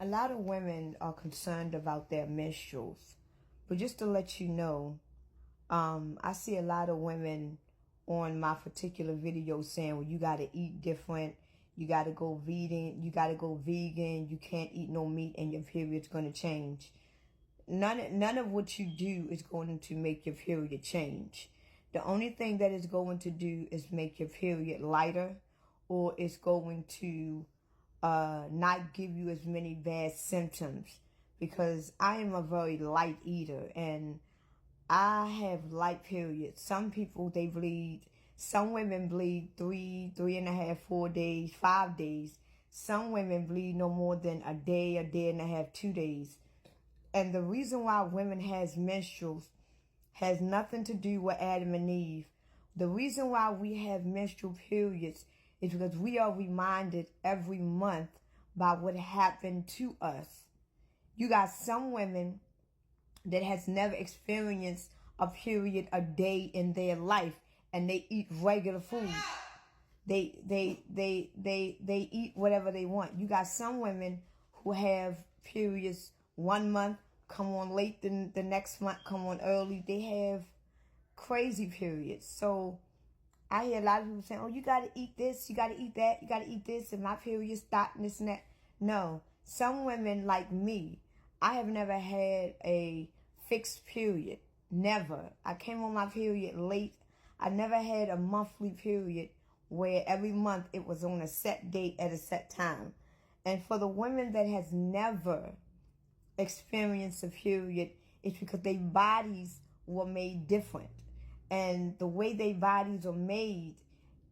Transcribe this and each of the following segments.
A lot of women are concerned about their menstruals. But just to let you know, I see a lot of women on my particular video saying, well, you got to eat different. You got to go vegan. You can't eat no meat and your period's going to change. None of what you do is going to make your period change. The only thing that is going to do is make your period lighter, or it's going to not give you as many bad symptoms, because I am a very light eater and I have light periods. Some people, they bleed. Some women bleed 3.5, 4 days, 5 days. Some women bleed no more than a day and a half, 2 days. And the reason why women has menstruals has nothing to do with Adam and Eve. The reason why we have menstrual periods is because we are reminded every month by what happened to us. You got some women that has never experienced a period a day in their life, and they eat regular food. They eat whatever they want. You got some women who have periods 1 month, come on late, then the next month come on early. They have crazy periods. So I hear a lot of people saying, oh, you got to eat this, you got to eat that, you got to eat this, and my period stopped and this and that. No, some women like me, I have never had a fixed period. Never. I came on my period late. I never had a monthly period where every month it was on a set date at a set time. And for the women that has never experienced a period, it's because their bodies were made different. And the way their bodies are made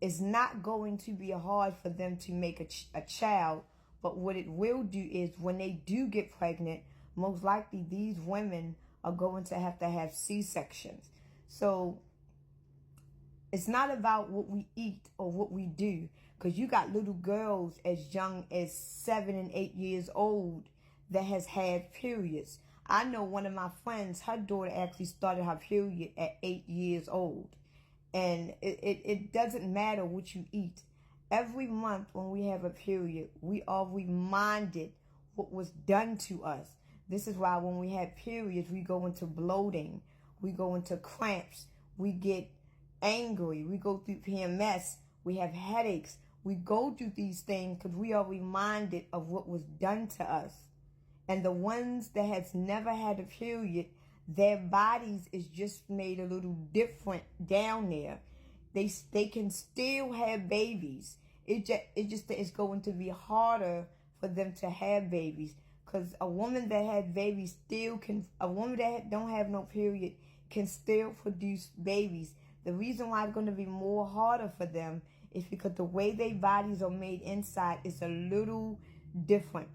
is not going to be hard for them to make a child. But what it will do is when they do get pregnant, most likely these women are going to have C-sections. So it's not about what we eat or what we do, because you got little girls as young as 7 and 8 years old that has had periods. I know one of my friends, her daughter actually started her period at 8 years old. And it doesn't matter what you eat. Every month when we have a period, we are reminded what was done to us. This is why when we have periods, we go into bloating, we go into cramps, we get angry, we go through PMS, we have headaches. We go through these things because we are reminded of what was done to us. And the ones that has never had a period, their bodies is just made a little different down there. They can still have babies. It's going to be harder for them to have babies, because a woman that had babies a woman that don't have no period can still produce babies. The reason why it's going to be more harder for them is because the way their bodies are made inside is a little different.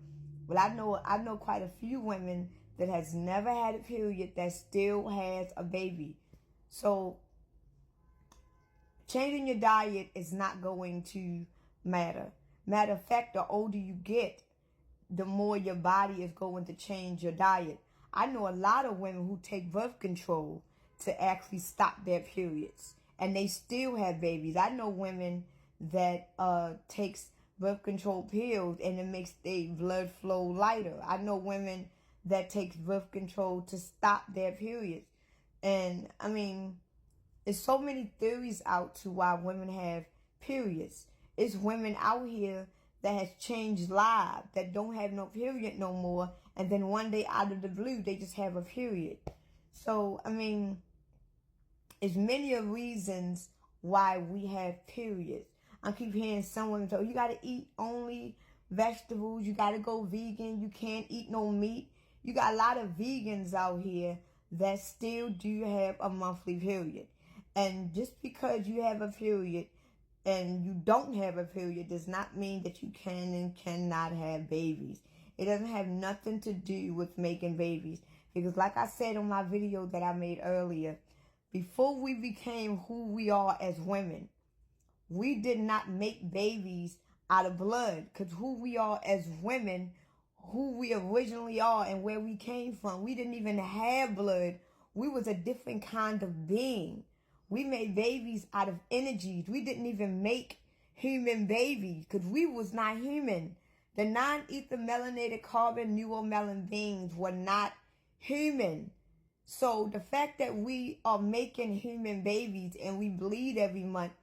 But I know quite a few women that has never had a period that still has a baby. So changing your diet is not going to matter. Matter of fact, the older you get, the more your body is going to change your diet. I know a lot of women who take birth control to actually stop their periods, and they still have babies. I know women that takes birth control pills and it makes their blood flow lighter. I know women that takes birth control to stop their periods. And I mean, there's so many theories out to why women have periods. It's women out here that has changed lives, that don't have no period no more, and then one day out of the blue they just have a period. So I mean, it's many reasons why we have periods. I keep hearing some women say, you got to eat only vegetables, you got to go vegan, you can't eat no meat. You got a lot of vegans out here that still do have a monthly period. And just because you have a period and you don't have a period does not mean that you can and cannot have babies. It doesn't have nothing to do with making babies. Because like I said on my video that I made earlier, before we became who we are as women, we did not make babies out of blood. Because who we are as women, who we originally are and where we came from, we didn't even have blood. We was a different kind of being. We made babies out of energies. We didn't even make human babies because we was not human. The non-ether melanated carbon neuromelon beings were not human. So the fact that we are making human babies and we bleed every month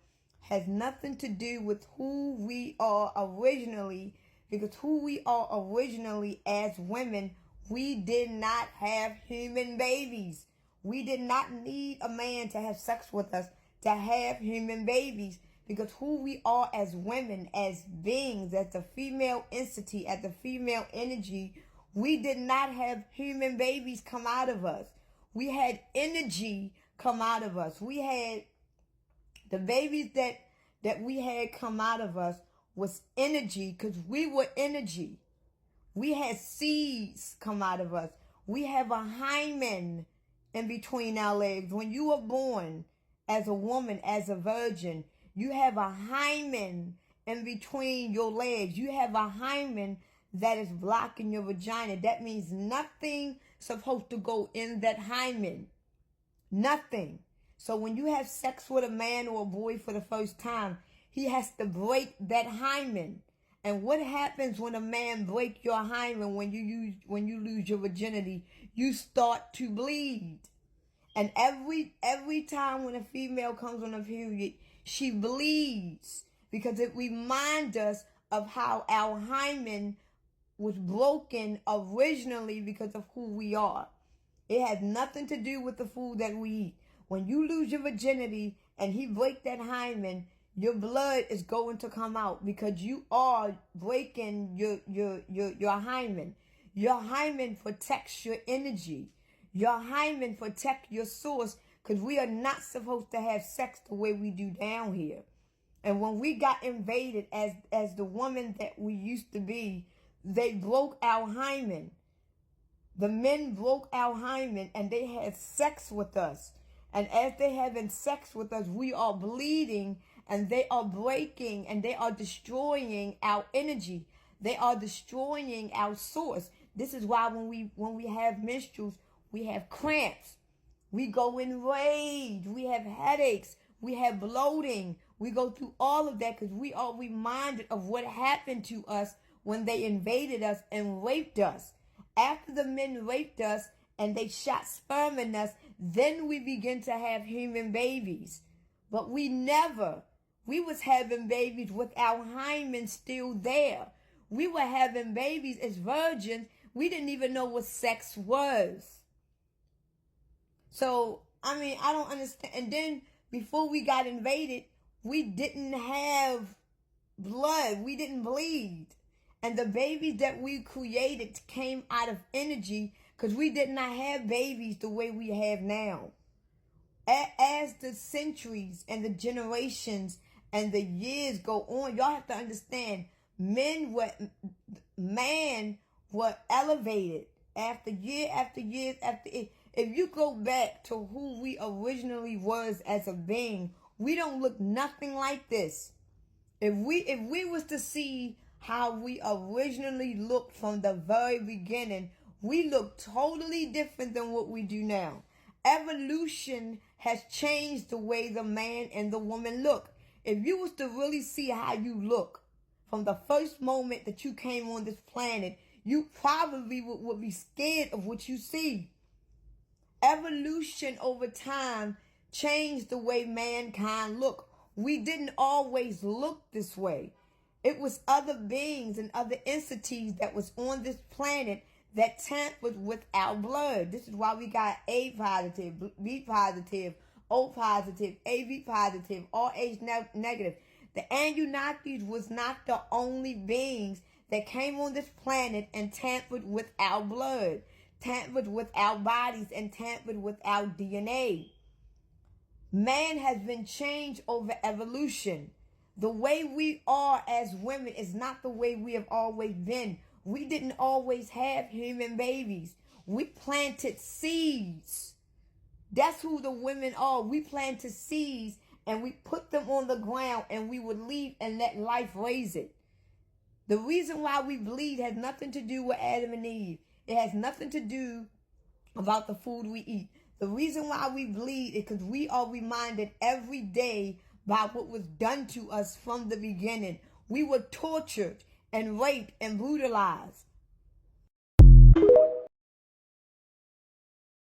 has nothing to do with who we are originally, because who we are originally as women, we did not have human babies. We did not need a man to have sex with us to have human babies, because who we are as women, as beings, as the female entity, as the female energy, we did not have human babies come out of us. We had energy come out of us. We had the babies that we had come out of us was energy, because we were energy. We had seeds come out of us. We have a hymen in between our legs. When you were born as a woman, as a virgin, you have a hymen in between your legs. You have a hymen that is blocking your vagina. That means nothing supposed to go in that hymen. Nothing. So when you have sex with a man or a boy for the first time, he has to break that hymen. And what happens when a man breaks your hymen, when you lose your virginity? You start to bleed. And every time when a female comes on a period, she bleeds, because it reminds us of how our hymen was broken originally because of who we are. It has nothing to do with the food that we eat. When you lose your virginity and he breaks that hymen, your blood is going to come out, because you are breaking your hymen. Your hymen protects your energy. Your hymen protects your source, because we are not supposed to have sex the way we do down here. And when we got invaded as the woman that we used to be, they broke our hymen. The men broke our hymen and they had sex with us. And as they having sex with us, we are bleeding, and they are breaking and they are destroying our energy. They are destroying our source. This is why when we have menstruals, we have cramps. We go in rage. We have headaches. We have bloating. We go through all of that because we are reminded of what happened to us when they invaded us and raped us. After the men raped us and they shot sperm in us, then we begin to have human babies. But we was having babies with our hymen still there. We were having babies as virgins. We didn't even know what sex was. So, I mean, I don't understand. And then before we got invaded, we didn't have blood. We didn't bleed. And the babies that we created came out of energy, because we did not have babies the way we have now. As the centuries and the generations and the years go on, y'all have to understand, man were elevated after year after year after year. If you go back to who we originally was as a being, we don't look nothing like this. If we was to see how we originally looked from the very beginning, we look totally different than what we do now. Evolution has changed the way the man and the woman look. If you was to really see how you look from the first moment that you came on this planet, you probably would be scared of what you see. Evolution over time changed the way mankind look. We didn't always look this way. It was other beings and other entities that was on this planet that tampered with our blood. This is why we got A positive, B positive, O positive, AB positive, RH negative. The Anunnakis was not the only beings that came on this planet and tampered with our blood, tampered with our bodies, and tampered with our DNA. Man has been changed over evolution. The way we are as women is not the way we have always been. We didn't always have human babies. We planted seeds. That's who the women are. We planted seeds and we put them on the ground and we would leave and let life raise it. The reason why we bleed has nothing to do with Adam and Eve. It has nothing to do about the food we eat. The reason why we bleed is because we are reminded every day by what was done to us from the beginning. We were tortured and raped and brutalized.